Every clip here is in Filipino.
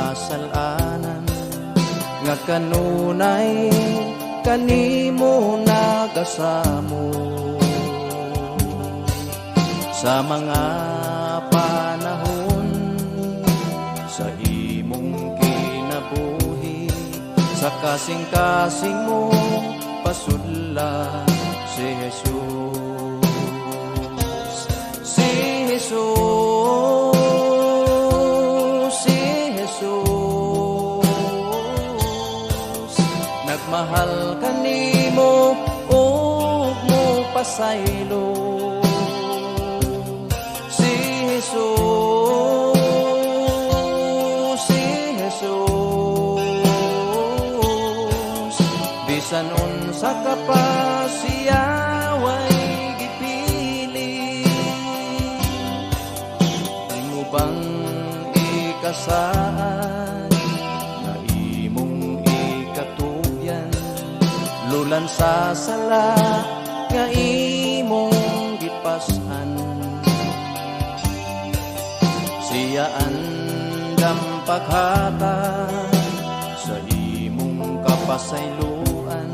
kasalanan nga kanunay kanimo nagasamo sa mga panahon sa imong kinabuhi sa kasing-kasing mo pasudla si Jesus. Si Jesus, si Jesus, nagmahal kanimo ug mo pasaylo. Si Jesus, si Jesus, bisan unsa ka pa siya way gipili. Di mo bang ikasaan na imong ikatugyan lulan sa sala nga imong gipasan? Siya andam paghatag sa imong kapasayloan,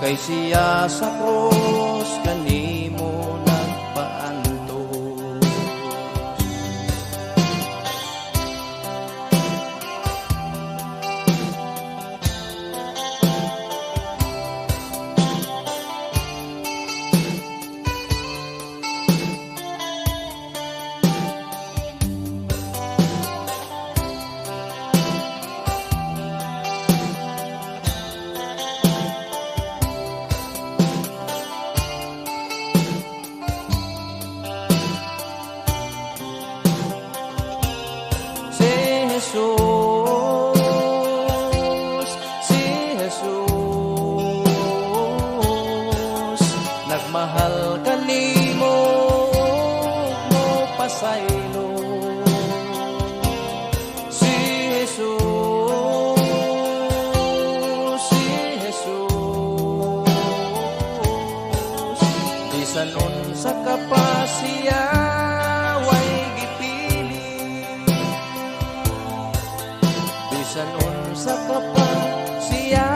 kay siya sa krus kanimo nagpaantos. Jesus, si Jesus, nagmahal kanimo mo pasaylo. Si Jesus, si Jesus, bisan unsa ka pa siya way bisan unsa ka pa siya